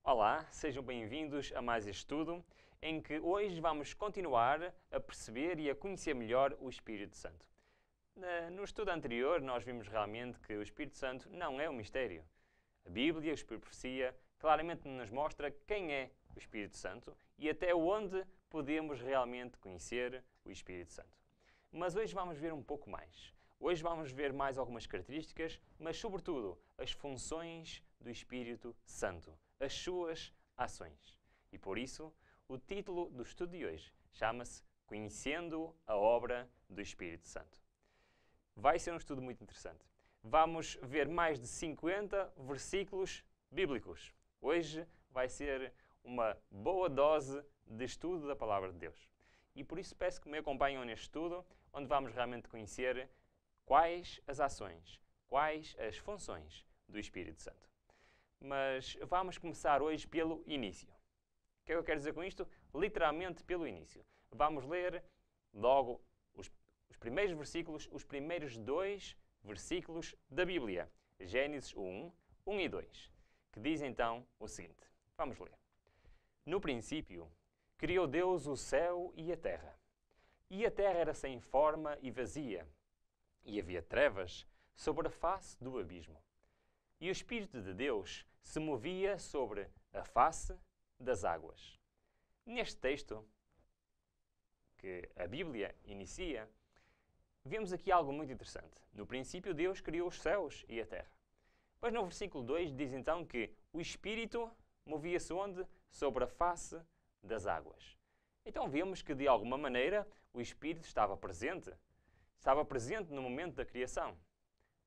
Olá, sejam bem-vindos a mais este estudo, em que hoje vamos continuar a perceber e a conhecer melhor o Espírito Santo. No estudo anterior, nós vimos realmente que o Espírito Santo não é um mistério. A Bíblia, a profecia, claramente nos mostra quem é o Espírito Santo e até onde podemos realmente conhecer o Espírito Santo. Mas hoje vamos ver um pouco mais. Hoje vamos ver mais algumas características, mas sobretudo as funções do Espírito Santo, as suas ações. E por isso, o título do estudo de hoje chama-se Conhecendo a Obra do Espírito Santo. Vai ser um estudo muito interessante. Vamos ver mais de 50 versículos bíblicos. Hoje vai ser uma boa dose de estudo da Palavra de Deus. E por isso peço que me acompanhem neste estudo, onde vamos realmente conhecer quais as ações, quais as funções do Espírito Santo. Mas vamos começar hoje pelo início. O que é que eu quero dizer com isto? Literalmente pelo início. Vamos ler logo os primeiros versículos, os primeiros 2 versículos da Bíblia. Gênesis 1, 1 e 2, que diz então o seguinte. Vamos ler. No princípio, criou Deus o céu e a terra. E a terra era sem forma e vazia, e havia trevas sobre a face do abismo. E o Espírito de Deus se movia sobre a face das águas. Neste texto, que a Bíblia inicia, vemos aqui algo muito interessante. No princípio, Deus criou os céus e a terra. Mas no versículo 2 diz então que o Espírito movia-se onde? Sobre a face das águas. Então vemos que, de alguma maneira, o Espírito estava presente no momento da criação.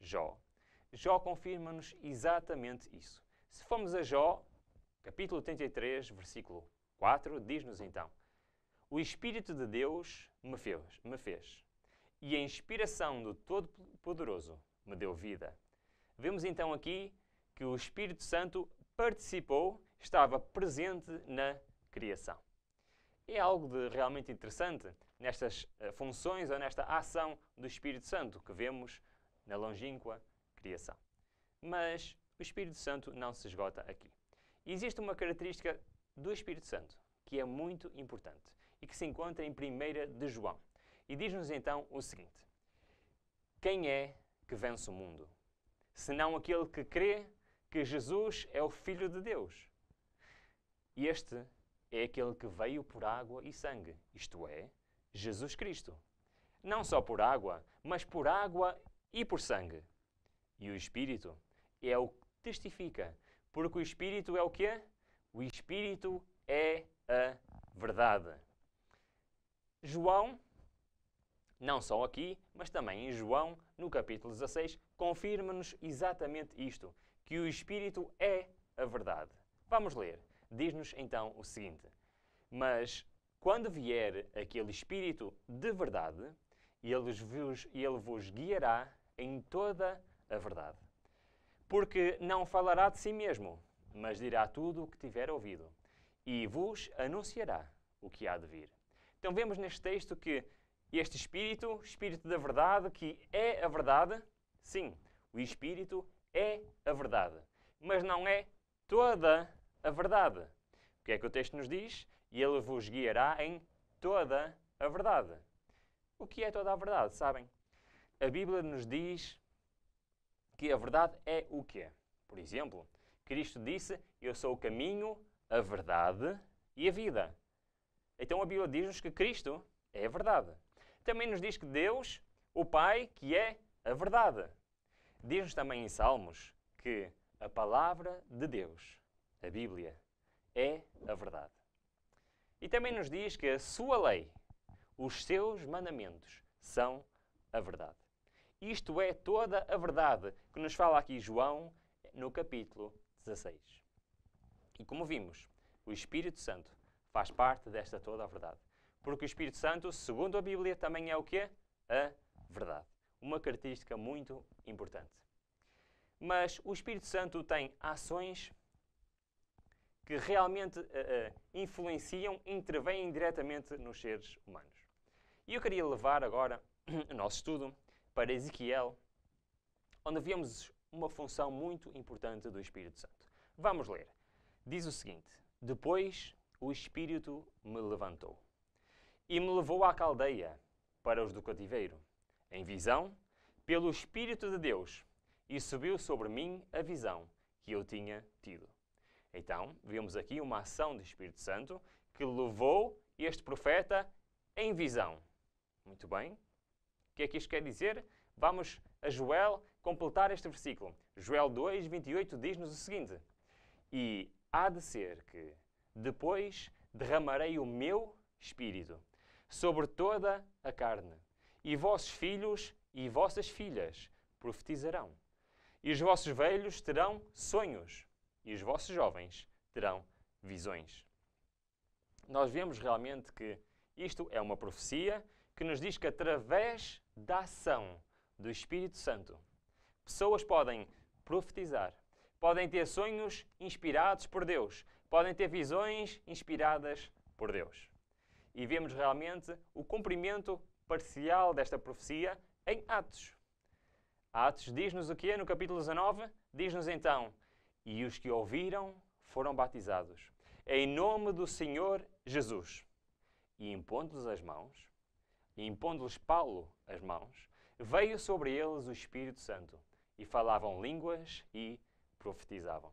Jó confirma-nos exatamente isso. Se formos a Jó, capítulo 33, versículo 4, diz-nos então: O Espírito de Deus me fez, e a inspiração do Todo-Poderoso me deu vida. Vemos então aqui que o Espírito Santo participou, estava presente na criação. É algo de realmente interessante nestas funções ou nesta ação do Espírito Santo que vemos na longínqua criação. Mas o Espírito Santo não se esgota aqui. Existe uma característica do Espírito Santo que é muito importante e que se encontra em 1 de João. E diz-nos então o seguinte: Quem é que vence o mundo, senão aquele que crê que Jesus é o Filho de Deus? E este é aquele que veio por água e sangue, isto é, Jesus Cristo. Não só por água, mas por água e por sangue. E o Espírito é o que testifica, porque o Espírito é o quê? O Espírito é a verdade. João, não só aqui, mas também em João, no capítulo 16, confirma-nos exatamente isto, que o Espírito é a verdade. Vamos ler. Diz-nos então o seguinte: Mas quando vier aquele Espírito de verdade, ele vos guiará em toda a verdade. Porque não falará de si mesmo, mas dirá tudo o que tiver ouvido, e vos anunciará o que há de vir. Então vemos neste texto que este Espírito, Espírito da verdade, que é a verdade, sim, o Espírito é a verdade, mas não é toda a verdade. O que é que o texto nos diz? E ele vos guiará em toda a verdade. O que é toda a verdade, sabem? A Bíblia nos diz que a verdade é o quê? Por exemplo, Cristo disse: Eu sou o caminho, a verdade e a vida. Então a Bíblia diz-nos que Cristo é a verdade. Também nos diz que Deus, o Pai, que é a verdade. Diz-nos também em Salmos que a palavra de Deus, a Bíblia, é a verdade. E também nos diz que a sua lei, os seus mandamentos, são a verdade. Isto é toda a verdade que nos fala aqui João no capítulo 16. E como vimos, o Espírito Santo faz parte desta toda a verdade. Porque o Espírito Santo, segundo a Bíblia, também é o quê? A verdade. Uma característica muito importante. Mas o Espírito Santo tem ações que realmente influenciam, intervêm diretamente nos seres humanos. E eu queria levar agora o nosso estudo para Ezequiel, onde vemos uma função muito importante do Espírito Santo. Vamos ler. diz o seguinte: Depois o Espírito me levantou e me levou à caldeia para os do cativeiro, em visão, pelo Espírito de Deus, e subiu sobre mim a visão que eu tinha tido. Então, vemos aqui uma ação do Espírito Santo que levou este profeta em visão. Muito bem. O que é que isto quer dizer? Vamos a Joel completar este versículo. Joel 2, 28 diz-nos o seguinte: E há de ser que depois derramarei o meu Espírito sobre toda a carne, e vossos filhos e vossas filhas profetizarão, e os vossos velhos terão sonhos, e os vossos jovens terão visões. Nós vemos realmente que isto é uma profecia que nos diz que através da ação do Espírito Santo, pessoas podem profetizar, podem ter sonhos inspirados por Deus, podem ter visões inspiradas por Deus. E vemos realmente o cumprimento parcial desta profecia em Atos. Atos diz-nos o quê? No capítulo 19, diz-nos então: E os que ouviram foram batizados, em nome do Senhor Jesus. E impondo-lhes as mãos, e impondo-lhes Paulo as mãos, veio sobre eles o Espírito Santo, e falavam línguas e profetizavam.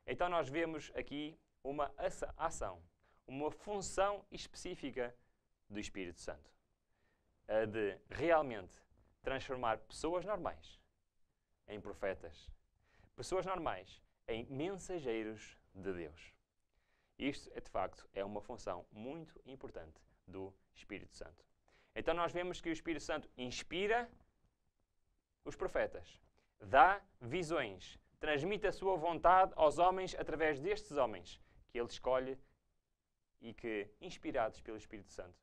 Então nós vemos aqui uma ação, uma função específica do Espírito Santo, a de realmente transformar pessoas normais em profetas, pessoas normais em mensageiros de Deus. Isto, de facto, é uma função muito importante do Espírito Santo. Então nós vemos que o Espírito Santo inspira os profetas, dá visões, transmite a sua vontade aos homens através destes homens que ele escolhe e que, inspirados pelo Espírito Santo,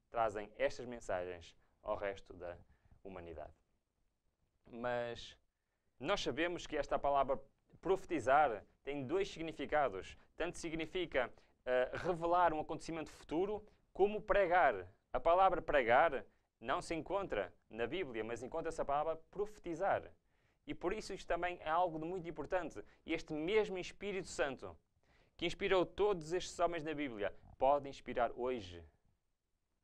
trazem estas mensagens ao resto da humanidade. Mas nós sabemos que esta palavra profetizar tem dois significados. Tanto significa revelar um acontecimento futuro, como pregar. A palavra pregar não se encontra na Bíblia, mas encontra-se a palavra profetizar. E por isso isto também é algo de muito importante. Este mesmo Espírito Santo, que inspirou todos estes homens na Bíblia, pode inspirar hoje,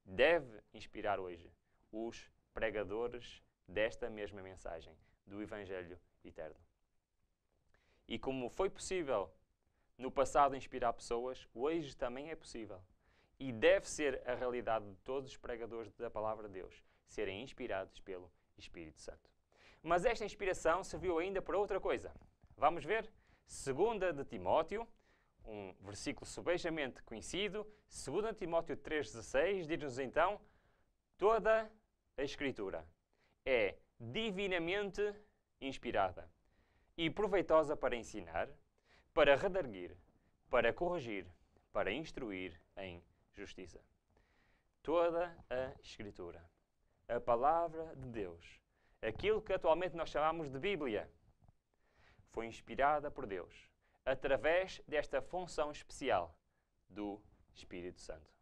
deve inspirar hoje, os pregadores desta mesma mensagem, do Evangelho eterno. E como foi possível no passado inspirar pessoas, hoje também é possível. E deve ser a realidade de todos os pregadores da Palavra de Deus, serem inspirados pelo Espírito Santo. Mas esta inspiração serviu ainda para outra coisa. Vamos ver? 2 de Timóteo, um versículo subejamente conhecido, 2 Timóteo 3,16, diz-nos então: toda a Escritura é divinamente inspirada e proveitosa para ensinar, para redarguir, para corrigir, para instruir em justiça. Toda a Escritura, a Palavra de Deus, aquilo que atualmente nós chamamos de Bíblia, foi inspirada por Deus através desta função especial do Espírito Santo.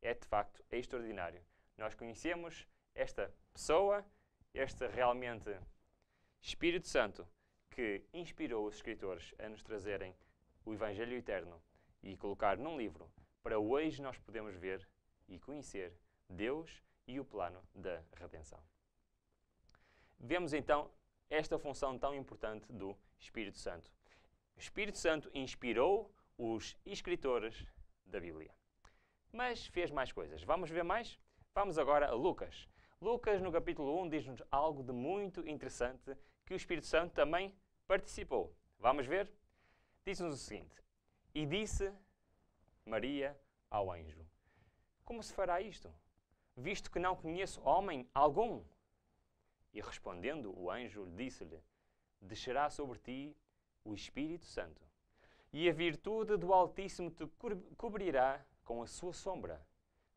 É de facto extraordinário. Nós conhecemos esta pessoa, este realmente Espírito Santo, que inspirou os escritores a nos trazerem o Evangelho eterno e colocar num livro para hoje nós podemos ver e conhecer Deus e o plano da redenção. Vemos então esta função tão importante do Espírito Santo. O Espírito Santo inspirou os escritores da Bíblia. Mas fez mais coisas. Vamos ver mais? Vamos agora a Lucas. Lucas, no capítulo 1, diz-nos algo de muito interessante que o Espírito Santo também participou. Vamos ver? Diz-nos o seguinte: E disse Maria ao anjo: Como se fará isto, visto que não conheço homem algum? E respondendo o anjo, disse-lhe: Descerá sobre ti o Espírito Santo, e a virtude do Altíssimo te cobrirá com a sua sombra.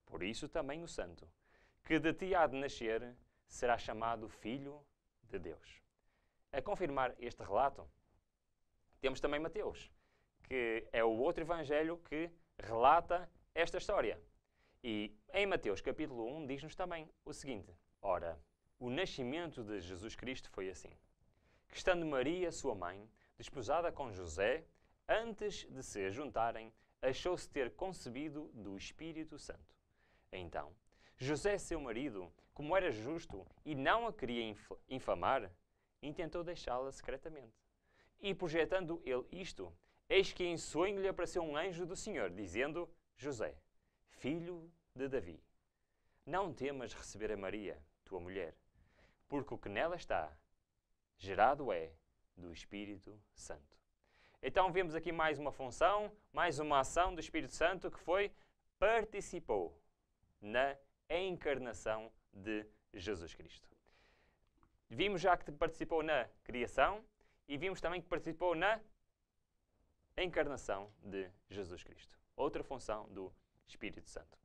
Por isso também o Santo, que de ti há de nascer, será chamado Filho de Deus. A confirmar este relato, temos também Mateus, que é o outro evangelho que relata esta história. E em Mateus capítulo 1 diz-nos também o seguinte: Ora, o nascimento de Jesus Cristo foi assim, que estando Maria, sua mãe, desposada com José, antes de se juntarem, achou-se ter concebido do Espírito Santo. Então, José, seu marido, como era justo e não a queria infamar, intentou deixá-la secretamente. E projetando ele isto, eis que em sonho lhe apareceu um anjo do Senhor, dizendo: José, filho de Davi, não temas receber a Maria, tua mulher, porque o que nela está, gerado é do Espírito Santo. Então vemos aqui mais uma função, mais uma ação do Espírito Santo que foi: participou na encarnação de Jesus Cristo. Vimos já que participou na criação e vimos também que participou na encarnação de Jesus Cristo. Outra função do Espírito Santo.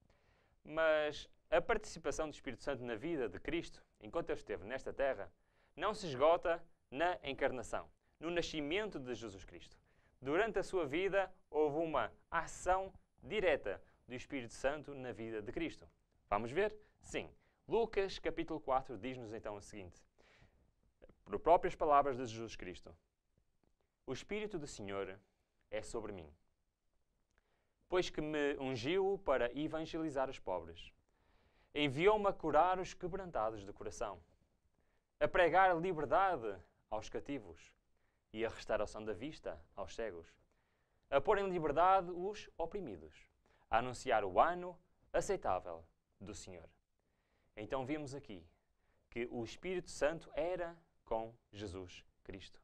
Mas a participação do Espírito Santo na vida de Cristo, enquanto ele esteve nesta terra, não se esgota na encarnação, no nascimento de Jesus Cristo. Durante a sua vida houve uma ação direta do Espírito Santo na vida de Cristo. Vamos ver? Sim. Lucas capítulo 4 diz-nos então o seguinte, por próprias palavras de Jesus Cristo: O Espírito do Senhor é sobre mim, pois que me ungiu para evangelizar os pobres. Enviou-me a curar os quebrantados de coração, a pregar liberdade aos cativos e a restauração da vista aos cegos, a pôr em liberdade os oprimidos, a anunciar o ano aceitável do Senhor. Então vimos aqui que o Espírito Santo era com Jesus Cristo.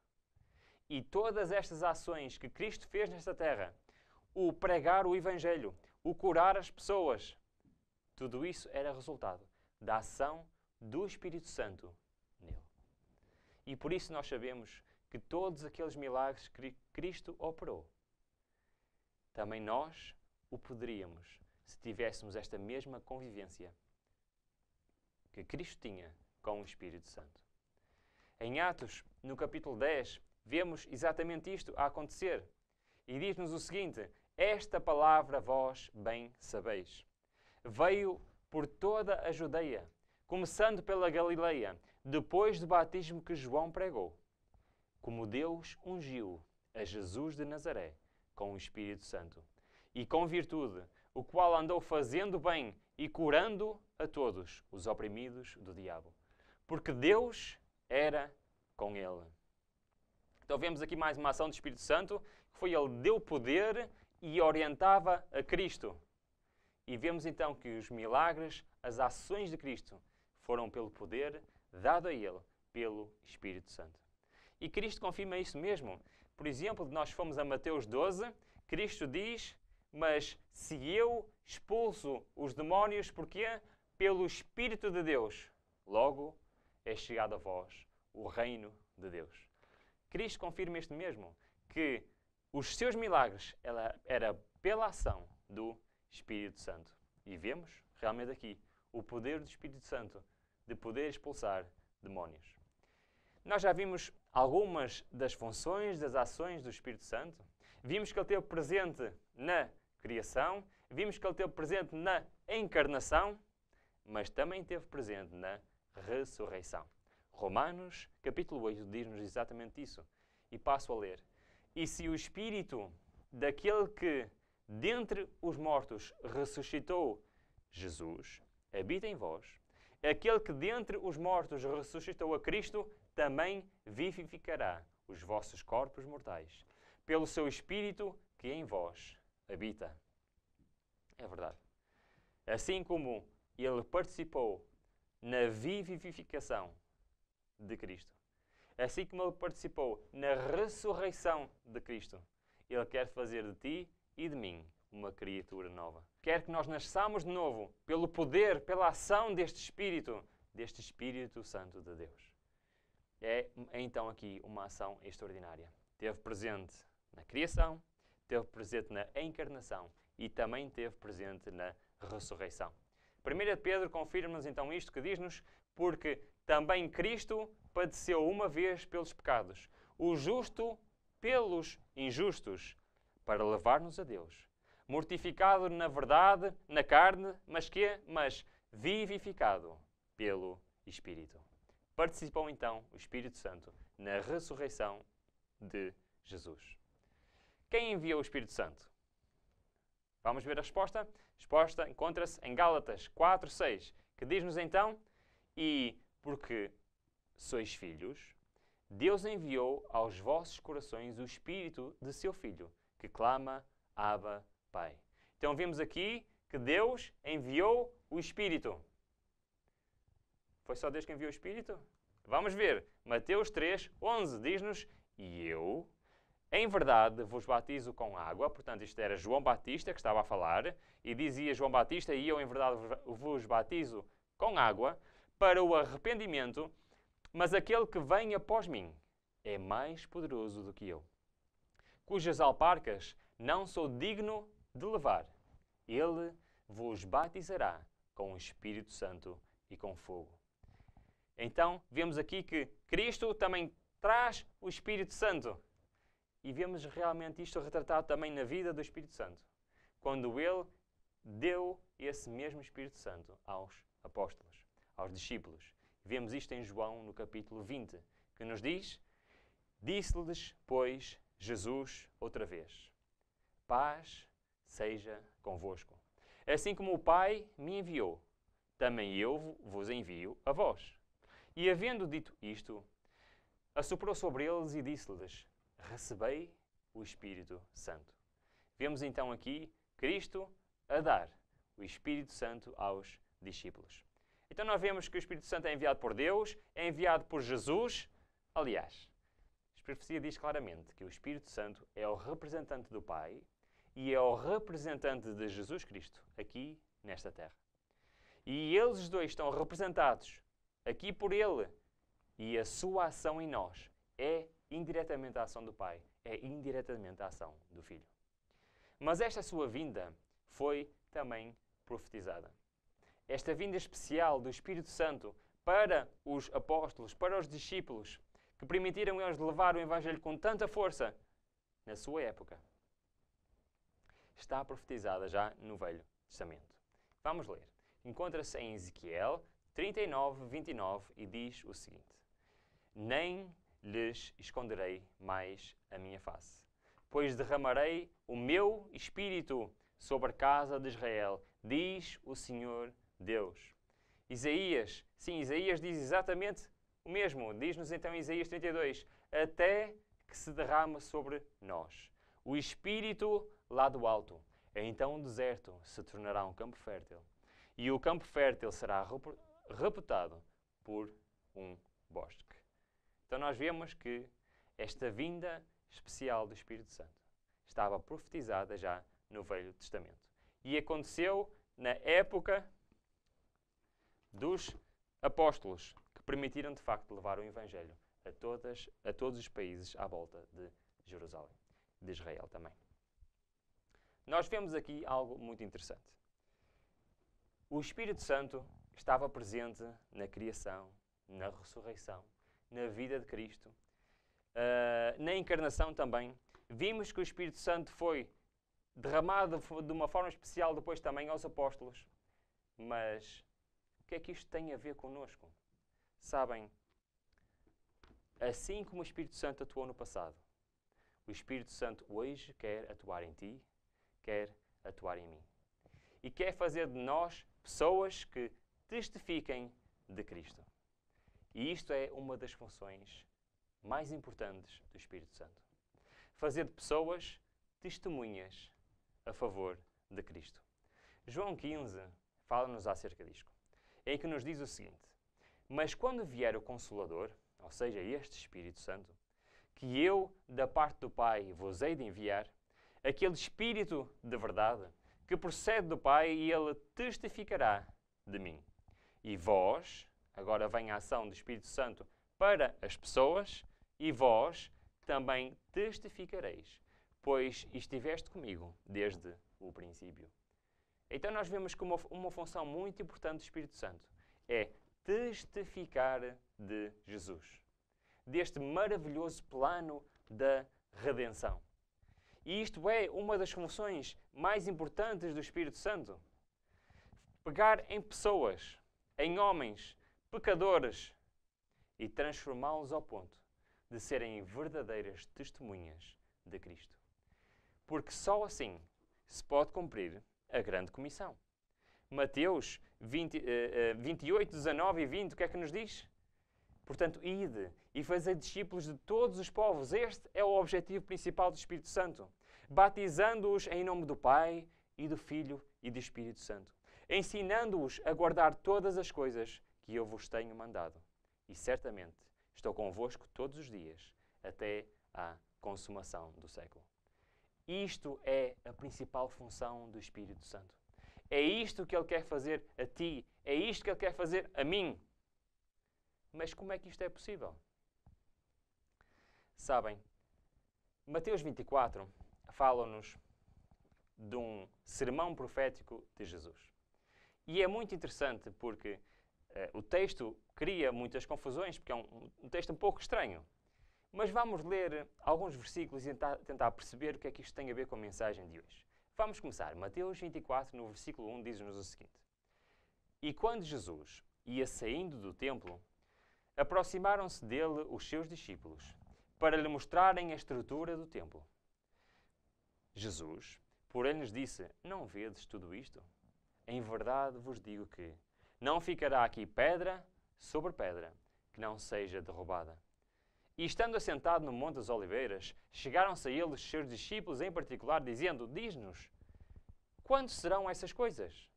E todas estas ações que Cristo fez nesta terra, o pregar o Evangelho, o curar as pessoas, tudo isso era resultado da ação do Espírito Santo nele. E por isso nós sabemos que todos aqueles milagres que Cristo operou, também nós o poderíamos se tivéssemos esta mesma convivência que Cristo tinha com o Espírito Santo. Em Atos, no capítulo 10, vemos exatamente isto a acontecer. E diz-nos o seguinte: esta palavra vós bem sabeis. Veio por toda a Judeia, começando pela Galileia, depois do batismo que João pregou, como Deus ungiu a Jesus de Nazaré com o Espírito Santo e com virtude, o qual andou fazendo bem e curando a todos os oprimidos do diabo, porque Deus era com ele. Então vemos aqui mais uma ação do Espírito Santo, que foi ele deu poder e orientava a Cristo. E vemos então que os milagres, as ações de Cristo, foram pelo poder dado a ele, pelo Espírito Santo. E Cristo confirma isso mesmo. Por exemplo, nós fomos a Mateus 12, Cristo diz: mas se eu expulso os demónios, porquê? Pelo Espírito de Deus. Logo é chegado a vós o reino de Deus. Cristo confirma isto mesmo, que os seus milagres era pela ação do Espírito Santo. E vemos realmente aqui o poder do Espírito Santo de poder expulsar demónios. Nós já vimos algumas das funções, das ações do Espírito Santo. Vimos que ele esteve presente na criação, vimos que ele esteve presente na encarnação, mas também esteve presente na ressurreição. Romanos, capítulo 8, diz-nos exatamente isso. E passo a ler. E se o Espírito daquele que dentre os mortos ressuscitou Jesus habita em vós, aquele que dentre os mortos ressuscitou a Cristo também vivificará os vossos corpos mortais, pelo seu Espírito que em vós habita. É verdade. Assim como ele participou na vivificação de Cristo, assim como ele participou na ressurreição de Cristo, ele quer fazer de ti e de mim uma criatura nova. Quer que nós nasçamos de novo pelo poder, pela ação deste Espírito Santo de Deus. É então aqui uma ação extraordinária. Esteve presente na criação, esteve presente na encarnação e também esteve presente na ressurreição. 1 Pedro confirma-nos então isto, que diz-nos: porque também Cristo padeceu uma vez pelos pecados, o justo pelos injustos, para levar-nos a Deus. Mortificado na verdade, na carne, mas vivificado pelo Espírito. Participou então o Espírito Santo na ressurreição de Jesus. quem enviou o Espírito Santo? Vamos ver a resposta? A resposta encontra-se em Gálatas 4:6, que diz-nos então: e porque sois filhos, Deus enviou aos vossos corações o Espírito de seu Filho, que clama, Abba, Pai. Então vemos aqui que Deus enviou o Espírito. Foi só Deus que enviou o Espírito? Vamos ver. Mateus 3:11 diz-nos: e eu, em verdade, vos batizo com água. Portanto, isto era João Batista que estava a falar. E dizia João Batista: e eu, em verdade, vos batizo com água para o arrependimento. Mas aquele que vem após mim é mais poderoso do que eu, cujas alparcas não sou digno de levar. Ele vos batizará com o Espírito Santo e com fogo. Então, vemos aqui que Cristo também traz o Espírito Santo. E vemos realmente isto retratado também na vida do Espírito Santo, quando Ele deu esse mesmo Espírito Santo aos apóstolos, aos discípulos. Vemos isto em João, no capítulo 20, que nos diz: disse-lhes, pois, Jesus outra vez: paz seja convosco. Assim como o Pai me enviou, também eu vos envio a vós. E havendo dito isto, assoprou sobre eles e disse-lhes: recebei o Espírito Santo. Vemos então aqui Cristo a dar o Espírito Santo aos discípulos. Então nós vemos que o Espírito Santo é enviado por Deus, é enviado por Jesus. Aliás, a profecia diz claramente que o Espírito Santo é o representante do Pai e é o representante de Jesus Cristo aqui nesta terra. E eles dois estão representados aqui por Ele. E a sua ação em nós é indiretamente a ação do Pai, é indiretamente a ação do Filho. Mas esta sua vinda foi também profetizada. Esta vinda especial do Espírito Santo para os apóstolos, para os discípulos, que permitiram eles levar o Evangelho com tanta força na sua época, está profetizada já no Velho Testamento. Vamos ler. Encontra-se em Ezequiel 39:29 e diz o seguinte: nem lhes esconderei mais a minha face, pois derramarei o meu Espírito sobre a casa de Israel, diz o Senhor Deus. Isaías diz exatamente o mesmo. Diz-nos então em Isaías 32, até que se derrame sobre nós o Espírito lá do alto. Então o deserto se tornará um campo fértil, e o campo fértil será reputado por um bosque. Então nós vemos que esta vinda especial do Espírito Santo estava profetizada já no Velho Testamento. E aconteceu na época dos apóstolos, que permitiram de facto levar o Evangelho a todos os países à volta de Jerusalém, de Israel também. Nós vemos aqui algo muito interessante. O Espírito Santo estava presente na criação, na ressurreição, na vida de Cristo, na encarnação também. Vimos que o Espírito Santo foi derramado de uma forma especial depois também aos apóstolos. Mas o que é que isto tem a ver connosco? Sabem, assim como o Espírito Santo atuou no passado, o Espírito Santo hoje quer atuar em ti, quer atuar em mim. E quer fazer de nós pessoas que testifiquem de Cristo. E isto é uma das funções mais importantes do Espírito Santo. Fazer de pessoas testemunhas a favor de Cristo. João 15 fala-nos acerca disto, em que nos diz o seguinte: mas quando vier o Consolador, ou seja, este Espírito Santo, que eu, da parte do Pai, vos hei de enviar, aquele Espírito de verdade, que procede do Pai, e Ele testificará de mim. E vós, agora vem a ação do Espírito Santo para as pessoas, e vós também testificareis, pois estiveste comigo desde o princípio. Então nós vemos que uma função muito importante do Espírito Santo é testificar de Jesus, deste maravilhoso plano da redenção. E isto é uma das funções mais importantes do Espírito Santo. Pegar em pessoas, em homens, pecadores, e transformá-los ao ponto de serem verdadeiras testemunhas de Cristo. porque só assim se pode cumprir a grande comissão. Mateus 28, 19 e 20, o que é que nos diz? Portanto, ide e fazei discípulos de todos os povos. Este é o objetivo principal do Espírito Santo. Batizando-os em nome do Pai e do Filho e do Espírito Santo. Ensinando-os a guardar todas as coisas que eu vos tenho mandado. E certamente estou convosco todos os dias, até à consumação do século. Isto é a principal função do Espírito Santo. É isto que Ele quer fazer a ti. É isto que Ele quer fazer a mim. Mas como é que isto é possível? Sabem, Mateus 24 fala-nos de um sermão profético de Jesus. E é muito interessante porque o texto cria muitas confusões, porque é um texto um pouco estranho. Mas vamos ler alguns versículos e tentar perceber o que é que isto tem a ver com a mensagem de hoje. Vamos começar. Mateus 24, no versículo 1, diz-nos o seguinte. E quando Jesus ia saindo do templo, aproximaram-se dele os seus discípulos, para lhe mostrarem a estrutura do templo. Jesus, porém, lhes disse, não vedes tudo isto? Em verdade vos digo que não ficará aqui pedra sobre pedra, que não seja derrubada. E estando assentado no Monte das Oliveiras, chegaram-se a ele os seus discípulos em particular, dizendo, diz-nos, quando serão essas coisas?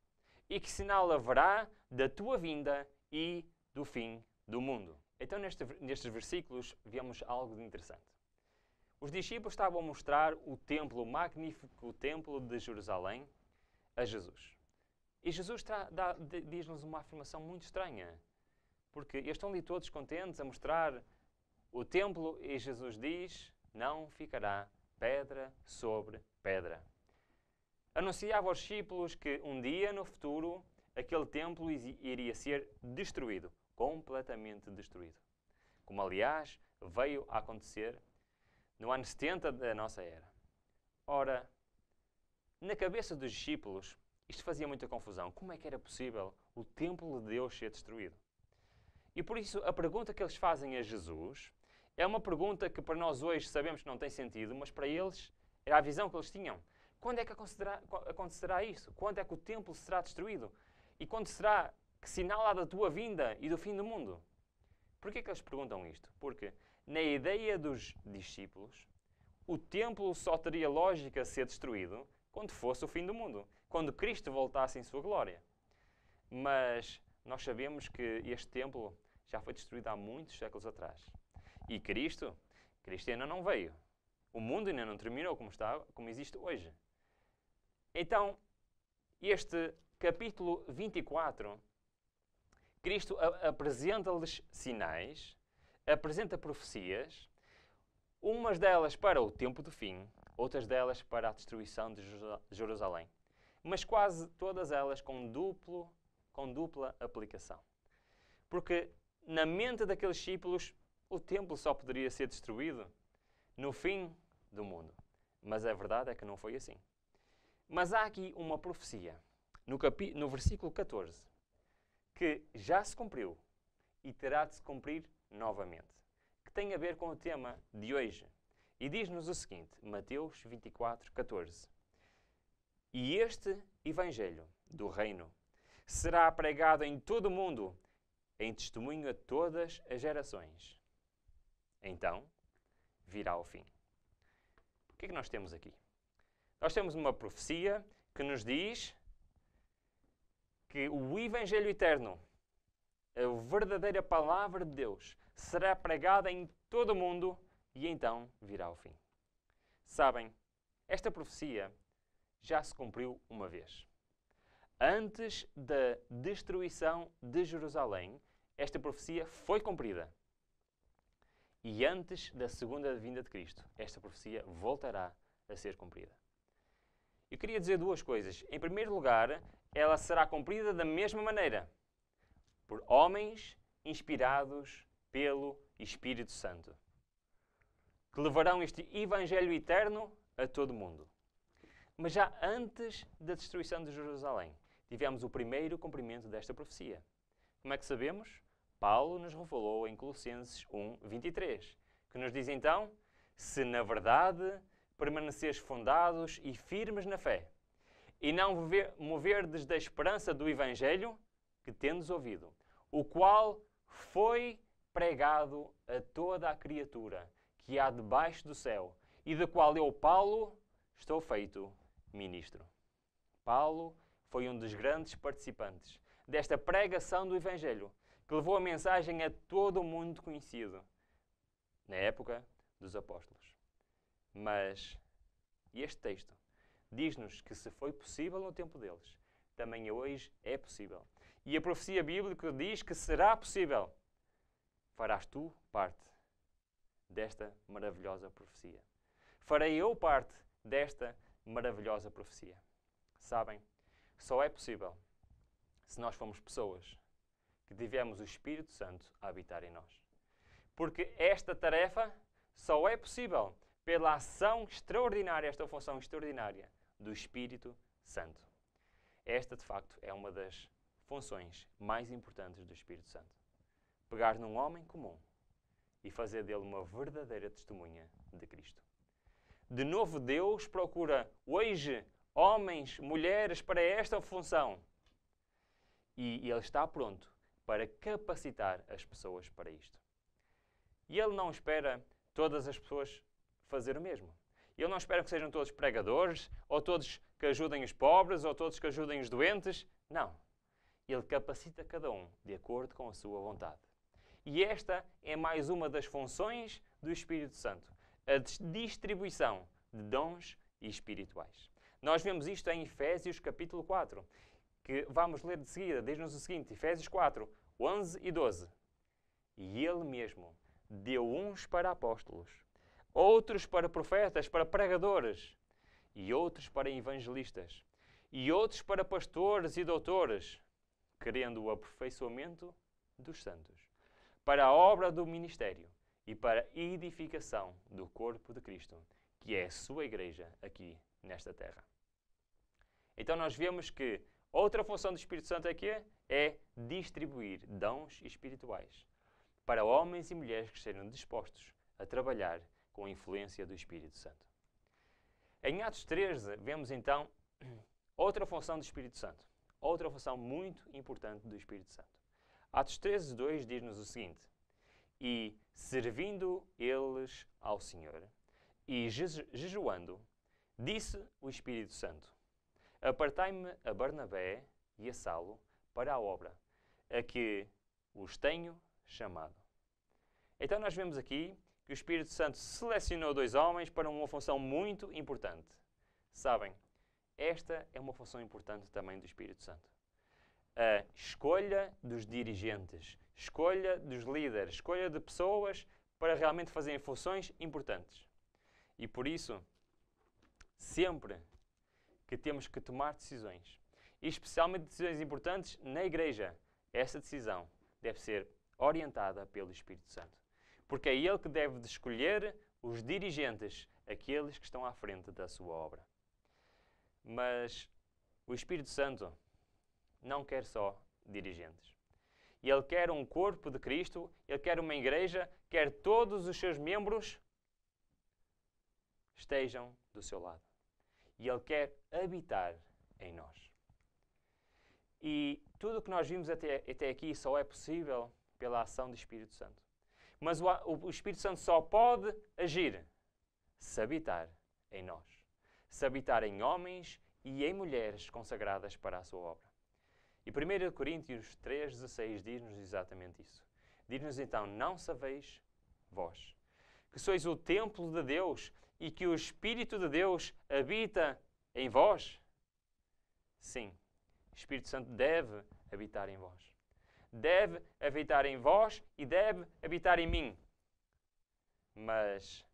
E que sinal haverá da tua vinda e do fim do mundo? Então, nestes versículos, vemos algo de interessante. Os discípulos estavam a mostrar o templo, o magnífico templo de Jerusalém, a Jesus. E Jesus diz-nos uma afirmação muito estranha, porque eles estão ali todos contentes a mostrar o templo e Jesus diz, não ficará pedra sobre pedra. Anunciava aos discípulos que um dia no futuro aquele templo iria ser destruído, completamente destruído. Como aliás veio a acontecer no ano 70 da nossa era. Ora, na cabeça dos discípulos isto fazia muita confusão. Como é que era possível o templo de Deus ser destruído? E por isso a pergunta que eles fazem a Jesus é uma pergunta que para nós hoje sabemos que não tem sentido, mas para eles era a visão que eles tinham. Quando é que acontecerá isso? Quando é que o templo será destruído? E quando será que sinal há da tua vinda e do fim do mundo? Porquê que eles perguntam isto? Porque na ideia dos discípulos, o templo só teria lógica ser destruído quando fosse o fim do mundo, quando Cristo voltasse em sua glória. Mas nós sabemos que este templo já foi destruído há muitos séculos atrás. E Cristo ainda não veio. O mundo ainda não terminou como existe hoje. Então, este capítulo 24, Cristo apresenta-lhes sinais, apresenta profecias, umas delas para o tempo do fim, outras delas para a destruição de Jerusalém. Mas quase todas elas com dupla aplicação. Porque na mente daqueles discípulos, o templo só poderia ser destruído no fim do mundo. Mas a verdade é que não foi assim. Mas há aqui uma profecia, no versículo 14, que já se cumpriu e terá de se cumprir novamente, que tem a ver com o tema de hoje. E diz-nos o seguinte, Mateus 24, 14. E este Evangelho do Reino será pregado em todo o mundo, em testemunho a todas as gerações. Então, virá o fim. O que é que nós temos aqui? Nós temos uma profecia que nos diz que o Evangelho eterno, a verdadeira palavra de Deus, será pregada em todo o mundo e então virá o fim. Sabem, esta profecia já se cumpriu uma vez. Antes da destruição de Jerusalém, esta profecia foi cumprida. E antes da segunda vinda de Cristo, esta profecia voltará a ser cumprida. Eu queria dizer duas coisas. Em primeiro lugar, ela será cumprida da mesma maneira, por homens inspirados pelo Espírito Santo, que levarão este Evangelho eterno a todo o mundo. Mas já antes da destruição de Jerusalém, tivemos o primeiro cumprimento desta profecia. Como é que sabemos? Paulo nos revelou em Colossenses 1, 23, que nos diz então, se na verdade permaneceres fundados e firmes na fé, e não moverdes da esperança do Evangelho que tendes ouvido, o qual foi pregado a toda a criatura que há debaixo do céu, e do qual eu, Paulo, estou feito ministro. Paulo foi um dos grandes participantes desta pregação do Evangelho, que levou a mensagem a todo o mundo conhecido, na época dos apóstolos. Mas este texto diz-nos que se foi possível no tempo deles, também hoje é possível. E a profecia bíblica diz que será possível. Farás tu parte desta maravilhosa profecia. Farei eu parte desta maravilhosa profecia. Sabem, só é possível se nós formos pessoas que tivemos o Espírito Santo a habitar em nós. Porque esta tarefa só é possível pela ação extraordinária, esta função extraordinária do Espírito Santo. Esta, de facto, é uma das funções mais importantes do Espírito Santo. Pegar num homem comum e fazer dele uma verdadeira testemunha de Cristo. De novo, Deus procura hoje homens, mulheres para esta função. E Ele está pronto para capacitar as pessoas para isto. E Ele não espera todas as pessoas fazer o mesmo. Ele não espera que sejam todos pregadores, ou todos que ajudem os pobres, ou todos que ajudem os doentes. Não. Ele capacita cada um de acordo com a sua vontade. E esta é mais uma das funções do Espírito Santo. A distribuição de dons espirituais. Nós vemos isto em Efésios capítulo 4, que vamos ler de seguida. Diz-nos o seguinte, Efésios 4, 11 e 12. E Ele mesmo deu uns para apóstolos, outros para profetas, para pregadores, e outros para evangelistas, e outros para pastores e doutores, querendo o aperfeiçoamento dos santos, para a obra do ministério e para a edificação do corpo de Cristo, que é a sua igreja aqui nesta terra. Então nós vemos que outra função do Espírito Santo aqui é distribuir dons espirituais para homens e mulheres que estejam dispostos a trabalhar com a influência do Espírito Santo. Em Atos 13, vemos então outra função do Espírito Santo. Outra função muito importante do Espírito Santo. Atos 13, 2 diz-nos o seguinte: E servindo eles ao Senhor e jejuando, disse o Espírito Santo: Apartai-me a Barnabé e a Saulo para a obra, a que os tenho chamado. Então nós vemos aqui que o Espírito Santo selecionou dois homens para uma função muito importante. Sabem, esta é uma função importante também do Espírito Santo. A escolha dos dirigentes, escolha dos líderes, escolha de pessoas para realmente fazerem funções importantes. E por isso, sempre que temos que tomar decisões, e especialmente decisões importantes na igreja, essa decisão deve ser orientada pelo Espírito Santo. Porque é Ele que deve escolher os dirigentes, aqueles que estão à frente da sua obra. Mas o Espírito Santo não quer só dirigentes. Ele quer um corpo de Cristo, Ele quer uma igreja, quer todos os seus membros estejam do seu lado. E Ele quer habitar em nós. E tudo o que nós vimos até aqui só é possível pela ação do Espírito Santo. Mas o Espírito Santo só pode agir se habitar em nós. Se habitar em homens e em mulheres consagradas para a sua obra. E 1 Coríntios 3,16 diz-nos exatamente isso. Diz-nos então, não sabeis vós, que sois o templo de Deus e que o Espírito de Deus habita em vós? Sim, o Espírito Santo deve habitar em vós. Deve habitar em vós e deve habitar em mim. Mas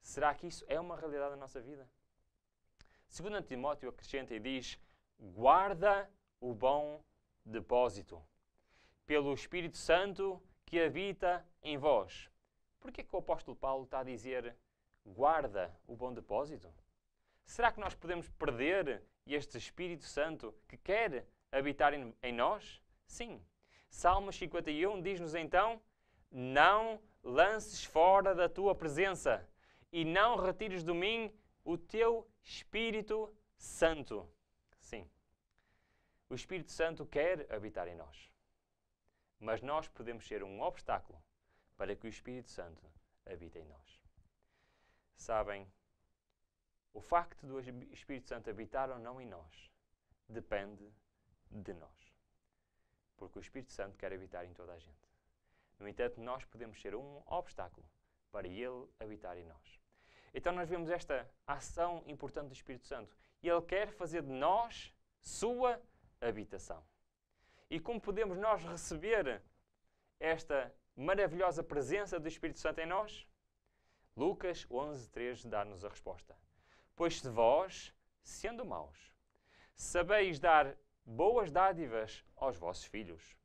será que isso é uma realidade da nossa vida? 2 Timóteo acrescenta e diz: guarda o bom depósito, pelo Espírito Santo que habita em vós. Por que o apóstolo Paulo está a dizer guarda o bom depósito? Será que nós podemos perder este Espírito Santo que quer habitar em nós? Sim. Salmos 51 diz-nos então: não lances fora da tua presença e não retires de mim o teu Espírito Santo. Sim, o Espírito Santo quer habitar em nós. Mas nós podemos ser um obstáculo para que o Espírito Santo habite em nós. Sabem, o facto do Espírito Santo habitar ou não em nós depende de nós. Porque o Espírito Santo quer habitar em toda a gente. No entanto, nós podemos ser um obstáculo para Ele habitar em nós. Então nós vemos esta ação importante do Espírito Santo. E Ele quer fazer de nós sua habitação. E como podemos nós receber esta maravilhosa presença do Espírito Santo em nós? Lucas 11:3 dá-nos a resposta. Pois se vós, sendo maus, sabeis dar boas dádivas aos vossos filhos,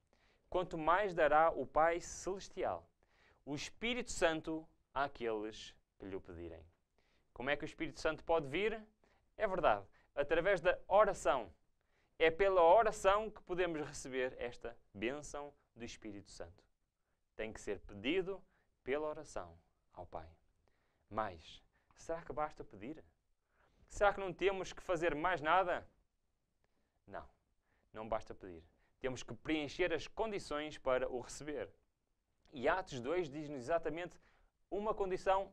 quanto mais dará o Pai Celestial, o Espírito Santo àqueles que lhe o pedirem. Como é que o Espírito Santo pode vir? É verdade, através da oração. É pela oração que podemos receber esta bênção do Espírito Santo. Tem que ser pedido pela oração ao Pai. Mas, será que basta pedir? Será que não temos que fazer mais nada? Não, não basta pedir. Temos que preencher as condições para o receber. E Atos 2 diz-nos exatamente uma condição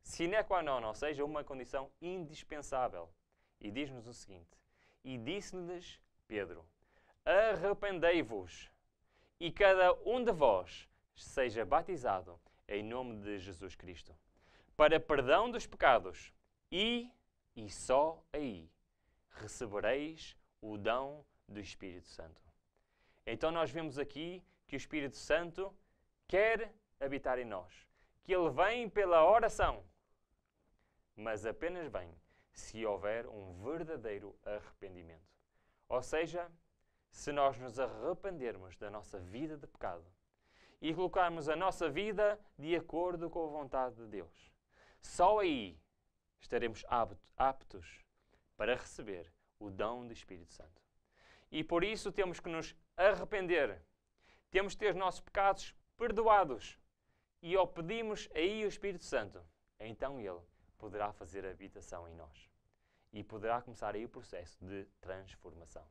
sine qua non, ou seja, uma condição indispensável. E diz-nos o seguinte: e disse-lhes Pedro, arrependei-vos, e cada um de vós seja batizado em nome de Jesus Cristo, para perdão dos pecados, e só aí recebereis o dom do Espírito Santo. Então nós vemos aqui que o Espírito Santo quer habitar em nós, que Ele vem pela oração, mas apenas vem se houver um verdadeiro arrependimento. Ou seja, se nós nos arrependermos da nossa vida de pecado e colocarmos a nossa vida de acordo com a vontade de Deus, só aí estaremos aptos para receber o dom do Espírito Santo. E por isso temos que nos arrepender. Temos que ter os nossos pecados perdoados. E ao pedirmos aí o Espírito Santo, então Ele poderá fazer habitação em nós. E poderá começar aí o processo de transformação.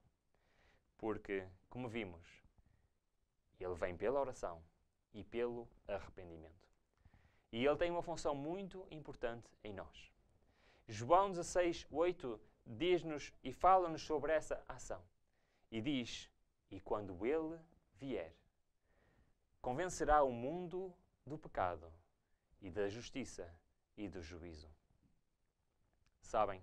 Porque, como vimos, Ele vem pela oração e pelo arrependimento. E Ele tem uma função muito importante em nós. João 16:8 diz-nos e fala-nos sobre essa ação. E diz, e quando Ele vier, convencerá o mundo do pecado e da justiça e do juízo. Sabem,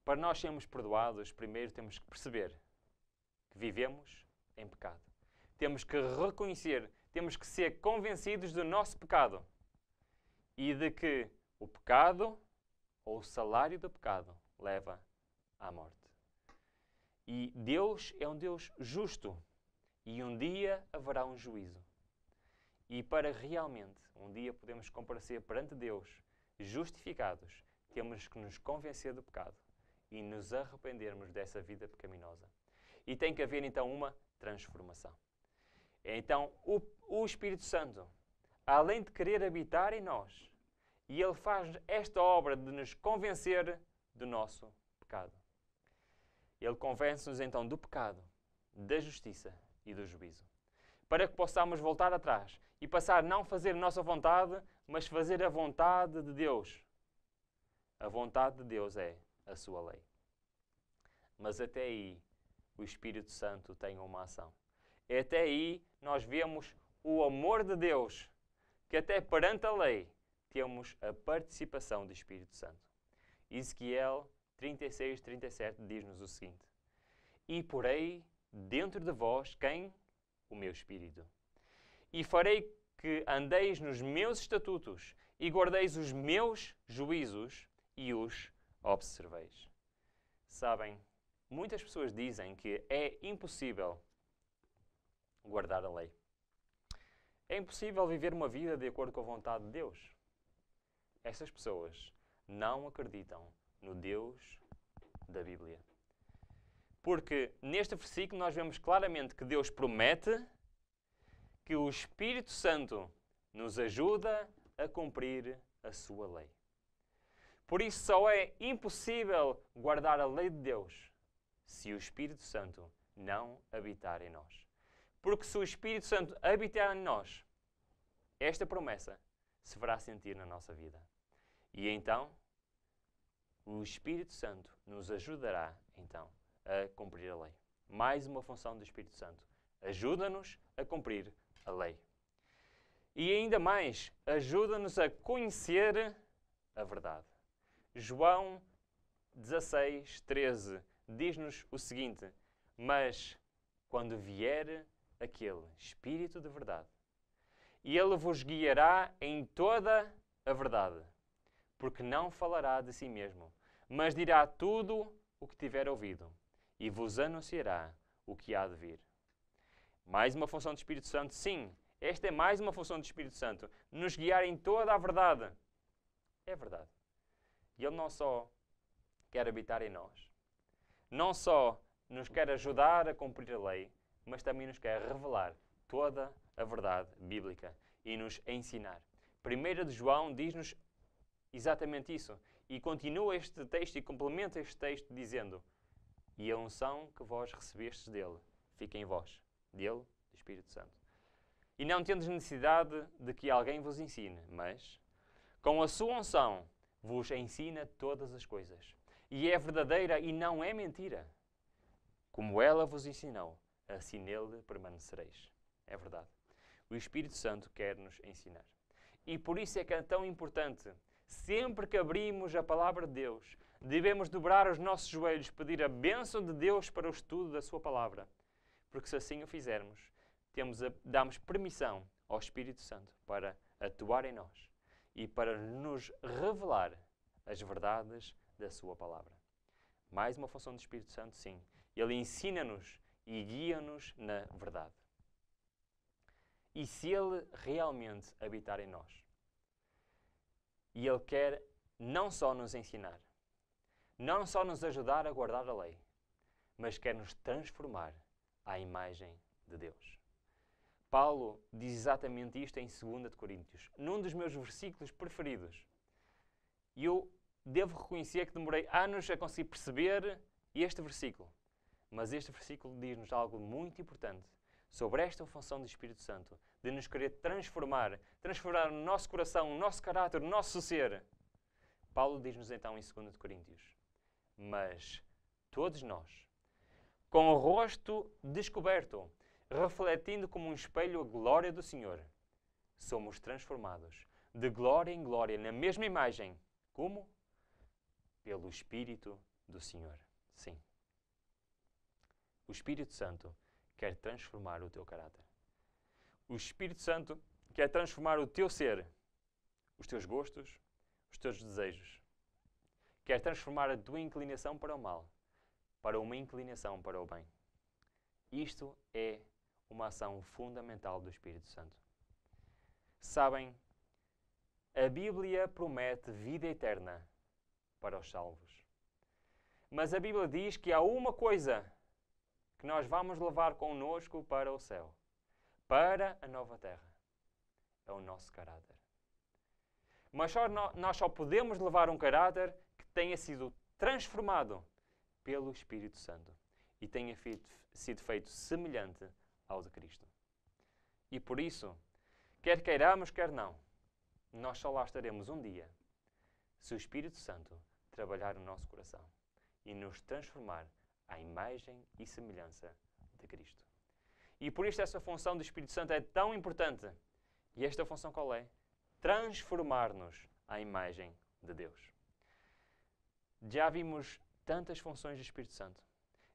para nós sermos perdoados, primeiro temos que perceber que vivemos em pecado. Temos que reconhecer, temos que ser convencidos do nosso pecado e de que o pecado, ou o salário do pecado, leva à morte. E Deus é um Deus justo e um dia haverá um juízo. E para realmente um dia podermos comparecer perante Deus justificados, temos que nos convencer do pecado e nos arrependermos dessa vida pecaminosa. E tem que haver então uma transformação. Então o Espírito Santo, além de querer habitar em nós, e Ele faz esta obra de nos convencer do nosso pecado. Ele convence-nos então do pecado, da justiça e do juízo. Para que possamos voltar atrás e passar a não fazer a nossa vontade, mas fazer a vontade de Deus. A vontade de Deus é a sua lei. Mas até aí o Espírito Santo tem uma ação. E até aí nós vemos o amor de Deus, que até perante a lei temos a participação do Espírito Santo. Ezequiel 36:37 diz-nos o seguinte: e porei dentro de vós quem? O meu Espírito. E farei que andeis nos meus estatutos e guardeis os meus juízos e os observeis. Sabem, muitas pessoas dizem que é impossível guardar a lei. É impossível viver uma vida de acordo com a vontade de Deus. Essas pessoas não acreditam no Deus da Bíblia. Porque neste versículo nós vemos claramente que Deus promete que o Espírito Santo nos ajuda a cumprir a sua lei. Por isso só é impossível guardar a lei de Deus se o Espírito Santo não habitar em nós. Porque se o Espírito Santo habitar em nós, esta promessa se fará sentir na nossa vida. E então, o Espírito Santo nos ajudará, então, a cumprir a lei. Mais uma função do Espírito Santo. Ajuda-nos a cumprir a lei. E ainda mais, ajuda-nos a conhecer a verdade. João 16:13 diz-nos o seguinte: mas quando vier aquele Espírito de verdade, ele vos guiará em toda a verdade, porque não falará de si mesmo, mas dirá tudo o que tiver ouvido e vos anunciará o que há de vir. Mais uma função do Espírito Santo? Sim, esta é mais uma função do Espírito Santo, nos guiar em toda a verdade. É verdade. E Ele não só quer habitar em nós, não só nos quer ajudar a cumprir a lei, mas também nos quer revelar toda a verdade bíblica e nos ensinar. 1 de João diz-nos exatamente isso. E continua este texto e complementa este texto dizendo: e a unção que vós recebestes dele fica em vós, dele, do Espírito Santo. E não tendes necessidade de que alguém vos ensine, mas com a sua unção vos ensina todas as coisas. E é verdadeira e não é mentira. Como ela vos ensinou, assim nele permanecereis. É verdade. O Espírito Santo quer nos ensinar. E por isso é que é tão importante, sempre que abrimos a palavra de Deus, devemos dobrar os nossos joelhos, pedir a bênção de Deus para o estudo da sua palavra. Porque se assim o fizermos, damos permissão ao Espírito Santo para atuar em nós e para nos revelar as verdades da sua palavra. Mais uma função do Espírito Santo, sim. Ele ensina-nos e guia-nos na verdade. E se Ele realmente habitar em nós, e Ele quer não só nos ensinar, não só nos ajudar a guardar a lei, mas quer nos transformar à imagem de Deus. Paulo diz exatamente isto em 2 de Coríntios, num dos meus versículos preferidos. E eu devo reconhecer que demorei anos a conseguir perceber este versículo. Mas este versículo diz-nos algo muito importante sobre esta função do Espírito Santo, de nos querer transformar o nosso coração, o nosso caráter, o nosso ser. Paulo diz-nos então em 2 de Coríntios: mas todos nós, com o rosto descoberto, refletindo como um espelho a glória do Senhor, somos transformados de glória em glória na mesma imagem. Como? Pelo Espírito do Senhor. Sim. O Espírito Santo quer transformar o teu caráter. O Espírito Santo quer transformar o teu ser, os teus gostos, os teus desejos. Quer transformar a tua inclinação para o mal, para uma inclinação para o bem. Isto é uma ação fundamental do Espírito Santo. Sabem, a Bíblia promete vida eterna para os salvos. Mas a Bíblia diz que há uma coisa que nós vamos levar connosco para o céu, para a nova terra. É o nosso caráter. Mas nós só podemos levar um caráter que tenha sido transformado pelo Espírito Santo e tenha sido feito semelhante ao de Cristo. E por isso, quer queiramos, quer não, nós só lá estaremos um dia se o Espírito Santo trabalhar no nosso coração e nos transformar à imagem e semelhança de Cristo. E por isso essa função do Espírito Santo é tão importante. E esta função qual é? Transformar-nos à imagem de Deus. Já vimos tantas funções do Espírito Santo.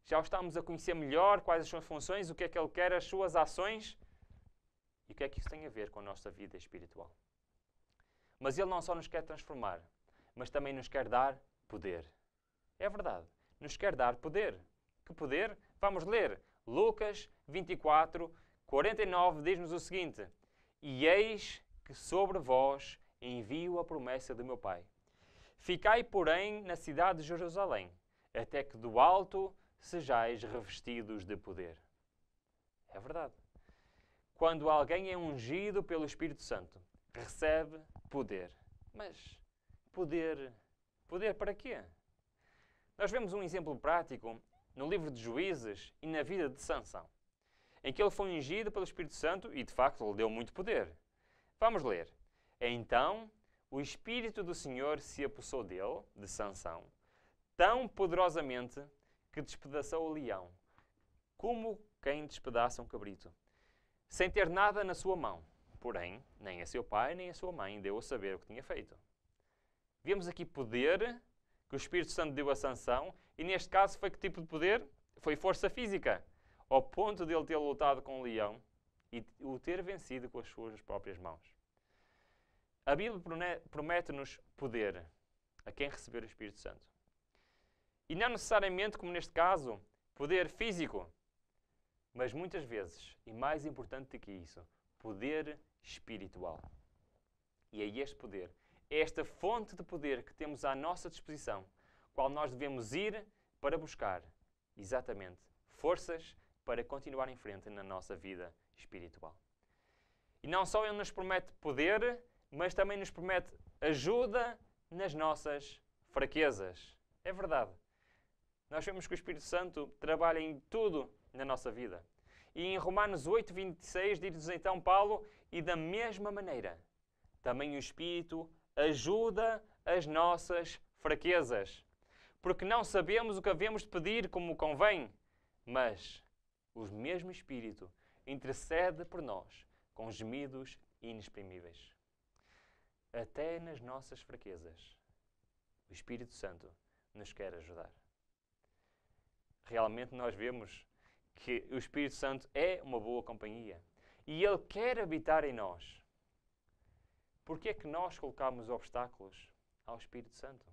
Já o estamos a conhecer melhor, quais as suas funções, o que é que Ele quer, as suas ações e o que é que isso tem a ver com a nossa vida espiritual. Mas Ele não só nos quer transformar, mas também nos quer dar poder. É verdade. Nos quer dar poder. Que poder? Vamos ler. Lucas 24, 49 diz-nos o seguinte: e eis que sobre vós envio a promessa do meu Pai. Ficai, porém, na cidade de Jerusalém, até que do alto sejais revestidos de poder. É verdade. Quando alguém é ungido pelo Espírito Santo, recebe poder. Mas poder para quê? Nós vemos um exemplo prático no livro de Juízes e na vida de Sansão, em que ele foi ungido pelo Espírito Santo e, de facto, lhe deu muito poder. Vamos ler. Então, o Espírito do Senhor se apossou dele, de Sansão, tão poderosamente que despedaçou o leão, como quem despedaça um cabrito, sem ter nada na sua mão. Porém, nem a seu pai nem a sua mãe deu a saber o que tinha feito. Vemos aqui poder que o Espírito Santo deu a Sansão, e neste caso foi que tipo de poder? Foi força física, ao ponto de ele ter lutado com o leão e o ter vencido com as suas próprias mãos. A Bíblia promete-nos poder a quem receber o Espírito Santo. E não necessariamente, como neste caso, poder físico, mas muitas vezes, e mais importante do que isso, poder espiritual. E é este poder, é esta fonte de poder que temos à nossa disposição, qual nós devemos ir para buscar, exatamente, forças para continuar em frente na nossa vida espiritual. E não só Ele nos promete poder, mas também nos promete ajuda nas nossas fraquezas. É verdade. Nós vemos que o Espírito Santo trabalha em tudo na nossa vida. E em Romanos 8:26 diz-nos então Paulo, e da mesma maneira, também o Espírito ajuda as nossas fraquezas. Porque não sabemos o que havemos de pedir como convém, mas o mesmo Espírito intercede por nós com gemidos inexprimíveis. Até nas nossas fraquezas, o Espírito Santo nos quer ajudar. Realmente nós vemos que o Espírito Santo é uma boa companhia e Ele quer habitar em nós. Por que é que nós colocamos obstáculos ao Espírito Santo?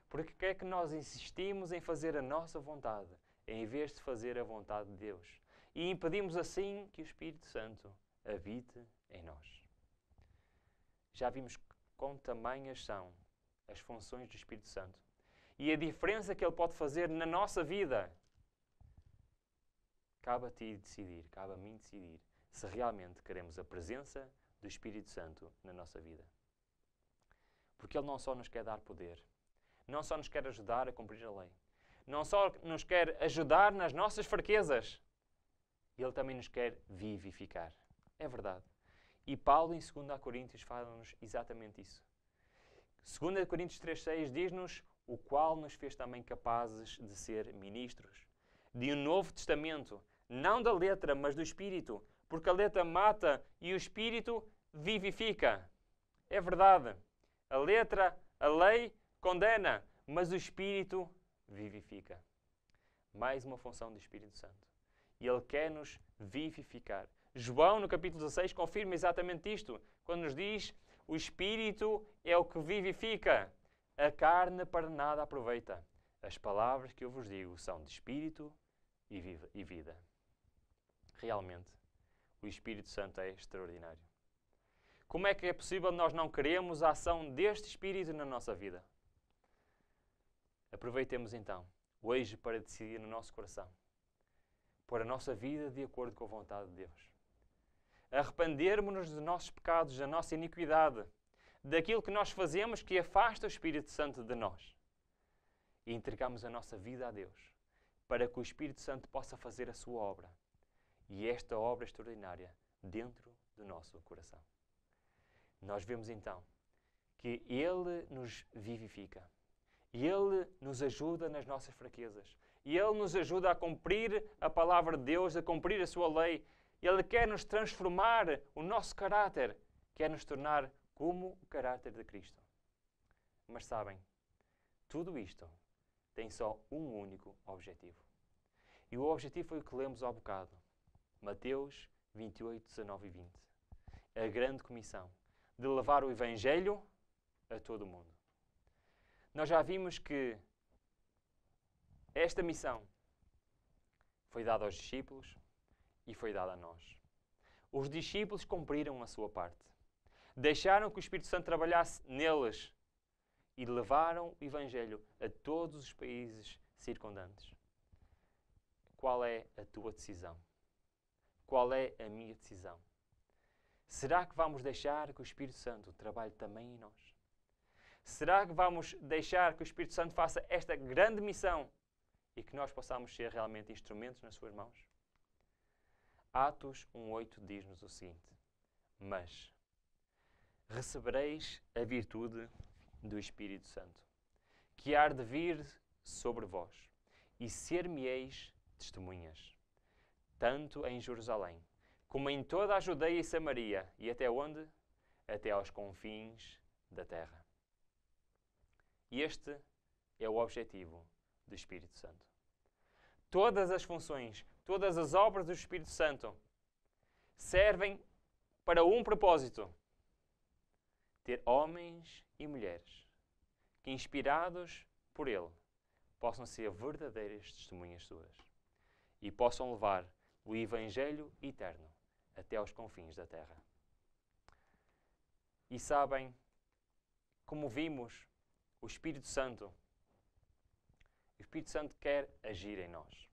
Por que é que nós insistimos em fazer a nossa vontade, em vez de fazer a vontade de Deus? E impedimos assim que o Espírito Santo habite em nós. Já vimos quão tamanhas são as funções do Espírito Santo e a diferença que Ele pode fazer na nossa vida. Cabe a ti decidir, cabe a mim decidir, se realmente queremos a presença do Espírito Santo na nossa vida. Porque Ele não só nos quer dar poder, não só nos quer ajudar a cumprir a lei, não só nos quer ajudar nas nossas fraquezas, Ele também nos quer vivificar. É verdade. E Paulo, em 2 Coríntios, fala-nos exatamente isso. 2 Coríntios 3,6 diz-nos, o qual nos fez também capazes de ser ministros de um novo testamento, não da letra, mas do Espírito, porque a letra mata e o Espírito vivifica. É verdade. A letra, a lei, condena, mas o Espírito vivifica. Mais uma função do Espírito Santo. E Ele quer nos vivificar. João, no capítulo 16, confirma exatamente isto, quando nos diz, o Espírito é o que vivifica, a carne para nada aproveita. As palavras que eu vos digo são de Espírito e vida. Realmente, o Espírito Santo é extraordinário. Como é que é possível nós não queremos a ação deste Espírito na nossa vida? Aproveitemos então, hoje, para decidir no nosso coração, pôr a nossa vida de acordo com a vontade de Deus. Arrependermos-nos dos nossos pecados, da nossa iniquidade, daquilo que nós fazemos que afasta o Espírito Santo de nós. E entregamos a nossa vida a Deus, para que o Espírito Santo possa fazer a sua obra. E esta obra extraordinária dentro do nosso coração. Nós vemos então que Ele nos vivifica. Ele nos ajuda nas nossas fraquezas. E Ele nos ajuda a cumprir a palavra de Deus, a cumprir a sua lei. Ele quer nos transformar o nosso caráter, quer nos tornar como o caráter de Cristo. Mas sabem, tudo isto tem só um único objetivo. E o objetivo foi o que lemos há bocado. Mateus 28, 19 e 20. A grande comissão de levar o Evangelho a todo o mundo. Nós já vimos que esta missão foi dada aos discípulos e foi dada a nós. Os discípulos cumpriram a sua parte. Deixaram que o Espírito Santo trabalhasse neles e levaram o Evangelho a todos os países circundantes. Qual é a tua decisão? Qual é a minha decisão? Será que vamos deixar que o Espírito Santo trabalhe também em nós? Será que vamos deixar que o Espírito Santo faça esta grande missão e que nós possamos ser realmente instrumentos nas suas mãos? Atos 1:8 diz-nos o seguinte: mas recebereis a virtude do Espírito Santo, que há de vir sobre vós, e ser-me-eis testemunhas, tanto em Jerusalém, como em toda a Judeia e Samaria, e até onde? Até aos confins da terra. E este é o objetivo do Espírito Santo. Todas as funções, todas as obras do Espírito Santo servem para um propósito: ter homens e mulheres que, inspirados por Ele, possam ser verdadeiras testemunhas suas e possam levar o Evangelho eterno até aos confins da terra. E sabem, como vimos, o Espírito Santo quer agir em nós.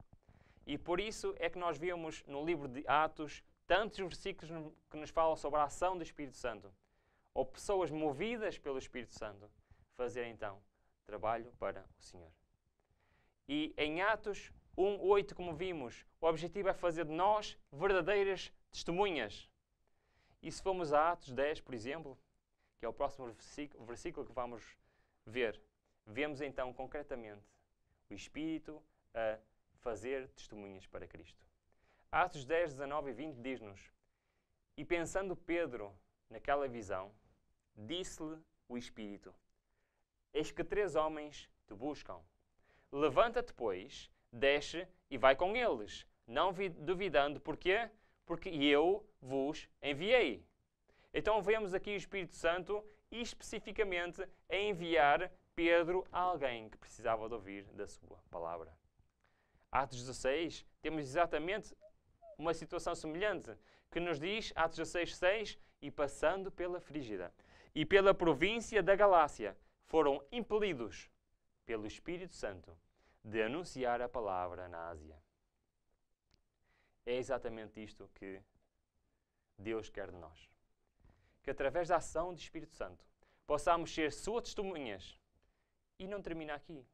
E por isso é que nós vemos no livro de Atos tantos versículos que nos falam sobre a ação do Espírito Santo, ou pessoas movidas pelo Espírito Santo fazerem então trabalho para o Senhor. E em Atos 1:8, como vimos, o objetivo é fazer de nós verdadeiras testemunhas. E se formos a Atos 10, por exemplo, que é o próximo versículo que vamos ver, vemos então concretamente o Espírito a fazer testemunhas para Cristo. Atos 10, 19 e 20 diz-nos: e pensando Pedro naquela visão, disse-lhe o Espírito: eis que 3 homens te buscam. Levanta-te, pois, desce e vai com eles, não duvidando. Porquê? Porque eu vos enviei. Então vemos aqui o Espírito Santo especificamente a enviar Pedro a alguém que precisava de ouvir da sua palavra. Atos 16, temos exatamente uma situação semelhante, que nos diz, Atos 16, 6, e passando pela Frígida e pela província da Galácia, foram impelidos pelo Espírito Santo de anunciar a palavra na Ásia. É exatamente isto que Deus quer de nós. Que através da ação do Espírito Santo possamos ser suas testemunhas. E não termina aqui.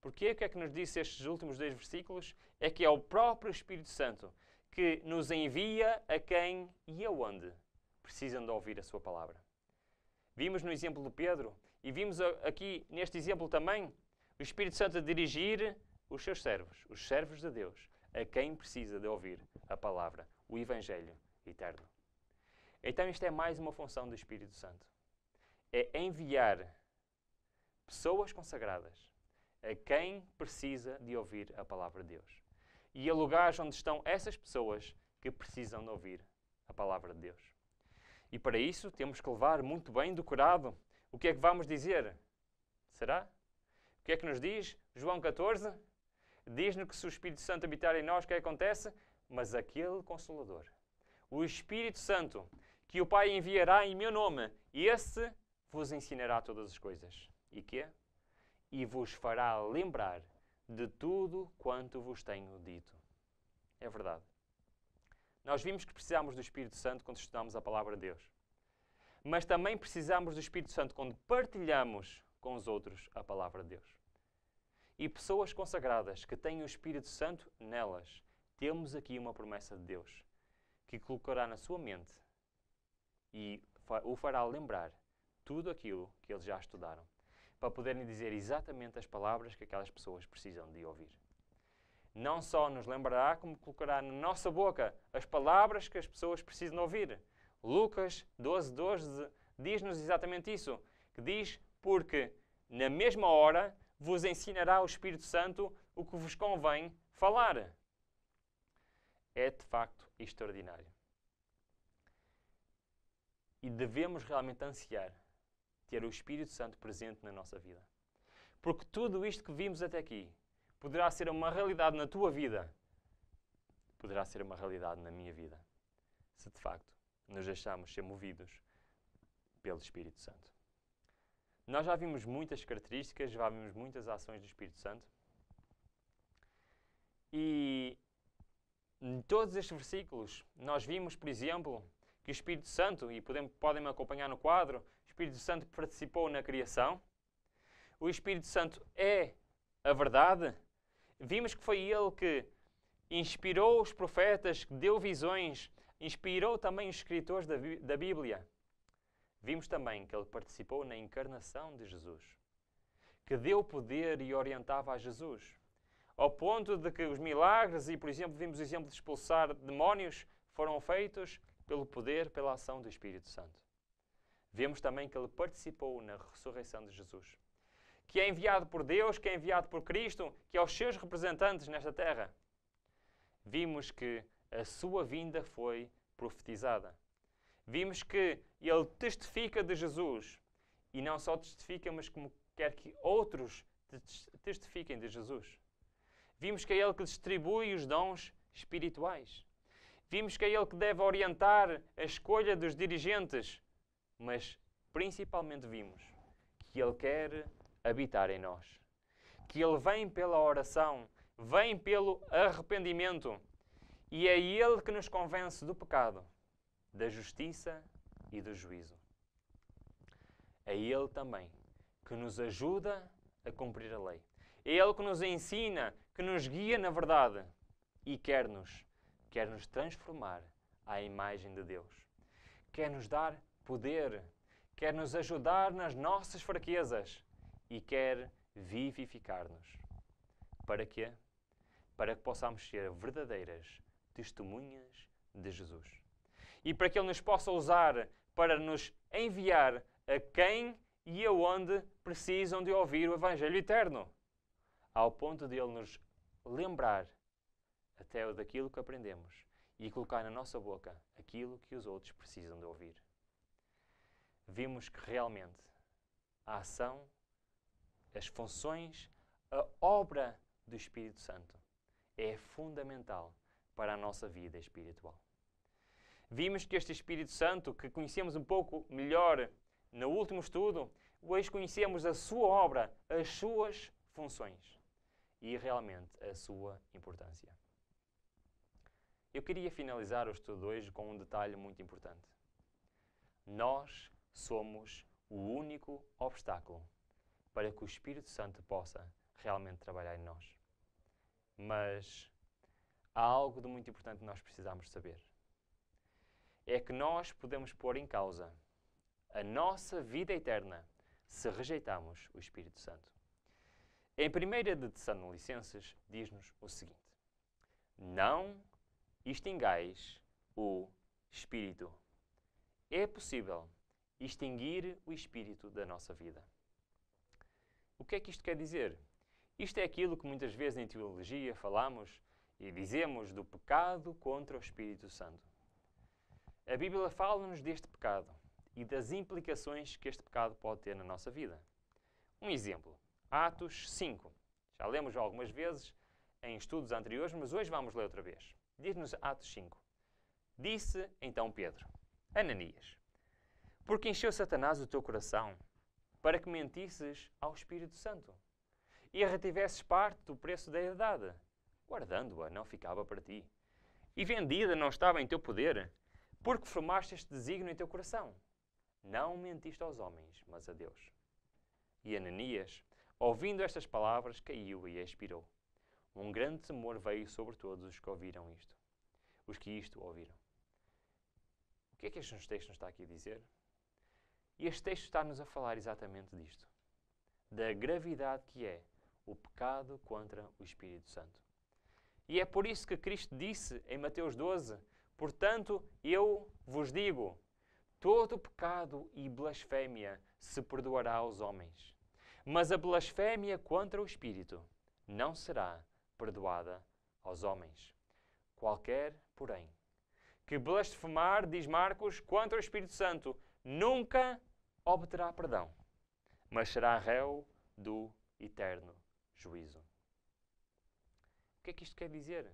Porque o que é que nos disse estes últimos 2 versículos? É que é o próprio Espírito Santo que nos envia a quem e aonde precisam de ouvir a sua palavra. Vimos no exemplo de Pedro e vimos aqui neste exemplo também o Espírito Santo a dirigir os seus servos, os servos de Deus, a quem precisa de ouvir a palavra, o Evangelho eterno. Então isto é mais uma função do Espírito Santo. É enviar pessoas consagradas a quem precisa de ouvir a palavra de Deus. E a lugares onde estão essas pessoas que precisam de ouvir a palavra de Deus. E para isso temos que levar muito bem decorado o que é que vamos dizer. Será? O que é que nos diz? João 14 diz-nos que se o Espírito Santo habitar em nós, o que acontece? Mas aquele Consolador, o Espírito Santo, que o Pai enviará em meu nome, esse vos ensinará todas as coisas. E quê? E vos fará lembrar de tudo quanto vos tenho dito. É verdade. Nós vimos que precisamos do Espírito Santo quando estudamos a palavra de Deus. Mas também precisamos do Espírito Santo quando partilhamos com os outros a palavra de Deus. E pessoas consagradas que têm o Espírito Santo nelas, temos aqui uma promessa de Deus que colocará na sua mente e o fará lembrar tudo aquilo que eles já estudaram, para poderem dizer exatamente as palavras que aquelas pessoas precisam de ouvir. Não só nos lembrará, como colocará na nossa boca as palavras que as pessoas precisam ouvir. Lucas 12:12 diz-nos exatamente isso, que diz: porque na mesma hora vos ensinará o Espírito Santo o que vos convém falar. É de facto extraordinário. E devemos realmente ansiar ter o Espírito Santo presente na nossa vida. Porque tudo isto que vimos até aqui poderá ser uma realidade na tua vida, poderá ser uma realidade na minha vida, se de facto nos deixarmos ser movidos pelo Espírito Santo. Nós já vimos muitas características, já vimos muitas ações do Espírito Santo. E em todos estes versículos nós vimos, por exemplo, que o Espírito Santo, e podem-me acompanhar no quadro, o Espírito Santo participou na criação. O Espírito Santo é a verdade. Vimos que foi Ele que inspirou os profetas, que deu visões, inspirou também os escritores da Bíblia. Vimos também que Ele participou na encarnação de Jesus, que deu poder e orientava a Jesus, ao ponto de que os milagres, e por exemplo vimos o exemplo de expulsar demónios, foram feitos pelo poder, pela ação do Espírito Santo. Vemos também que Ele participou na ressurreição de Jesus, que é enviado por Deus, que é enviado por Cristo, que é os seus representantes nesta terra. Vimos que a sua vinda foi profetizada. Vimos que Ele testifica de Jesus, e não só testifica, mas como quer que outros testifiquem de Jesus. Vimos que é Ele que distribui os dons espirituais. Vimos que é Ele que deve orientar a escolha dos dirigentes, mas principalmente vimos que Ele quer habitar em nós, que Ele vem pela oração, vem pelo arrependimento, e é Ele que nos convence do pecado, da justiça e do juízo. É Ele também que nos ajuda a cumprir a lei. É Ele que nos ensina, que nos guia na verdade e quer nos transformar à imagem de Deus. Quer nos dar poder, quer nos ajudar nas nossas fraquezas e quer vivificar-nos. Para quê? Para que possamos ser verdadeiras testemunhas de Jesus. E para que Ele nos possa usar para nos enviar a quem e aonde precisam de ouvir o Evangelho eterno, ao ponto de Ele nos lembrar até daquilo que aprendemos e colocar na nossa boca aquilo que os outros precisam de ouvir. Vimos que realmente a ação, as funções, a obra do Espírito Santo é fundamental para a nossa vida espiritual. Vimos que este Espírito Santo, que conhecemos um pouco melhor no último estudo, hoje conhecemos a sua obra, as suas funções e realmente a sua importância. Eu queria finalizar o estudo hoje com um detalhe muito importante. Nós somos o único obstáculo para que o Espírito Santo possa realmente trabalhar em nós. Mas há algo de muito importante que nós precisamos saber. É que nós podemos pôr em causa a nossa vida eterna se rejeitarmos o Espírito Santo. Em 1 de Tessalonicenses diz-nos o seguinte: não extingais o Espírito. É possível extinguir o Espírito da nossa vida. O que é que isto quer dizer? Isto é aquilo que muitas vezes em teologia falamos e dizemos do pecado contra o Espírito Santo. A Bíblia fala-nos deste pecado e das implicações que este pecado pode ter na nossa vida. Um exemplo, Atos 5. Já lemos algumas vezes em estudos anteriores, mas hoje vamos ler outra vez. Diz-nos Atos 5. Disse então Pedro: Ananias, porque encheu Satanás o teu coração para que mentisses ao Espírito Santo e retivesses parte do preço da herdade, guardando-a não ficava para ti, e vendida não estava em teu poder, porque formaste este desígnio em teu coração. Não mentiste aos homens, mas a Deus. E Ananias, ouvindo estas palavras, caiu e expirou. Um grande temor veio sobre todos os que ouviram isto. Os que isto ouviram. O que é que este texto nos está aqui a dizer? E este texto está-nos a falar exatamente disto. Da gravidade que é o pecado contra o Espírito Santo. E é por isso que Cristo disse em Mateus 12, portanto, eu vos digo, todo pecado e blasfémia se perdoará aos homens, mas a blasfémia contra o Espírito não será perdoada aos homens. Qualquer, porém, que blasfemar, diz Marcos, contra o Espírito Santo, nunca obterá perdão, mas será réu do eterno juízo. O que é que isto quer dizer?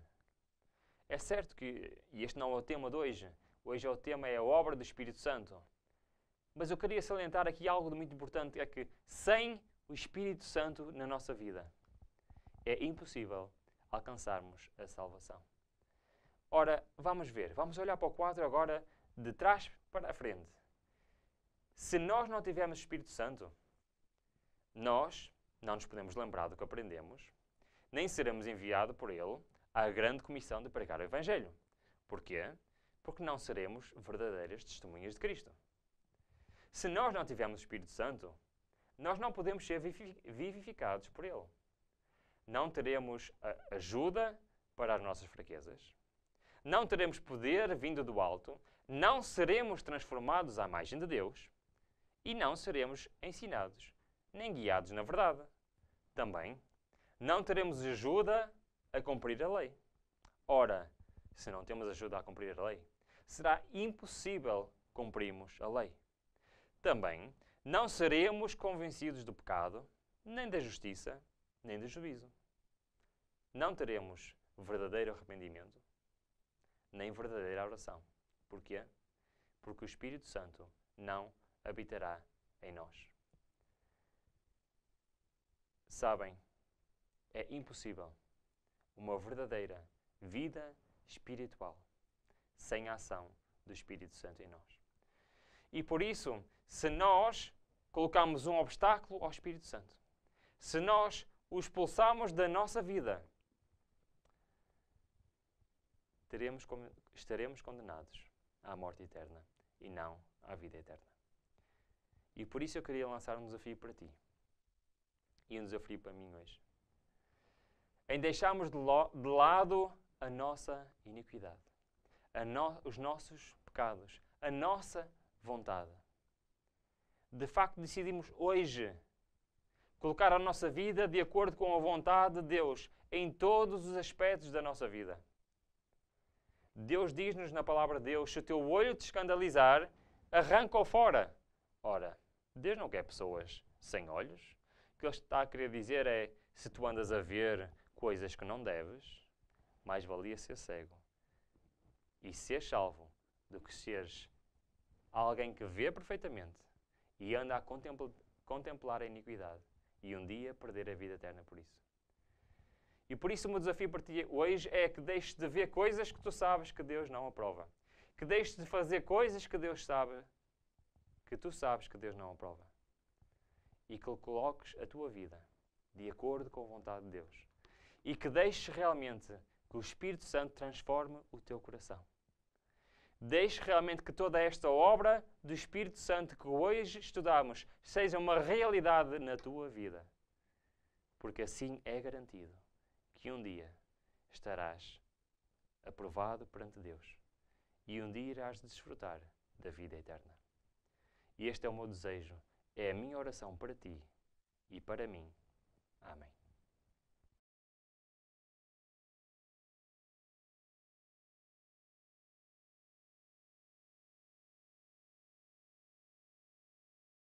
É certo que, e este não é o tema de hoje, hoje o tema é a obra do Espírito Santo, mas eu queria salientar aqui algo de muito importante, é que sem o Espírito Santo na nossa vida é impossível alcançarmos a salvação. Ora, vamos ver, vamos olhar para o quadro agora de trás para a frente. Se nós não tivermos o Espírito Santo, nós não nos podemos lembrar do que aprendemos, nem seremos enviados por Ele à grande comissão de pregar o Evangelho. Porquê? Porque não seremos verdadeiras testemunhas de Cristo. Se nós não tivermos o Espírito Santo, nós não podemos ser vivificados por Ele. Não teremos ajuda para as nossas fraquezas. Não teremos poder vindo do alto. Não seremos transformados à imagem de Deus. E não seremos ensinados, nem guiados na verdade. Também, não teremos ajuda a cumprir a lei. Ora, se não temos ajuda a cumprir a lei, será impossível cumprirmos a lei. Também, não seremos convencidos do pecado, nem da justiça, nem do juízo. Não teremos verdadeiro arrependimento, nem verdadeira oração. Porquê? Porque o Espírito Santo não habitará em nós. Sabem, é impossível uma verdadeira vida espiritual sem a ação do Espírito Santo em nós. E por isso, se nós colocamos um obstáculo ao Espírito Santo, se nós o expulsarmos da nossa vida, estaremos condenados à morte eterna e não à vida eterna. E por isso eu queria lançar um desafio para ti e um desafio para mim hoje. Em deixarmos de lado a nossa iniquidade, os nossos pecados, a nossa vontade. De facto, decidimos hoje colocar a nossa vida de acordo com a vontade de Deus em todos os aspectos da nossa vida. Deus diz-nos na palavra de Deus, se o teu olho te escandalizar, arranca-o fora. Ora, Deus não quer pessoas sem olhos. O que Ele está a querer dizer é, se tu andas a ver coisas que não deves, mais valia ser cego e ser salvo do que seres alguém que vê perfeitamente e anda a contemplar a iniquidade e um dia perder a vida eterna por isso. E por isso o meu desafio para ti hoje é que deixes de ver coisas que tu sabes que Deus não aprova. Que deixes de fazer coisas que Deus sabe, que tu sabes que Deus não aprova. E que coloques a tua vida de acordo com a vontade de Deus. E que deixes realmente que o Espírito Santo transforme o teu coração. Deixe realmente que toda esta obra do Espírito Santo que hoje estudamos seja uma realidade na tua vida. Porque assim é garantido que um dia estarás aprovado perante Deus e um dia irás desfrutar da vida eterna. E este é o meu desejo, é a minha oração para ti e para mim. Amém.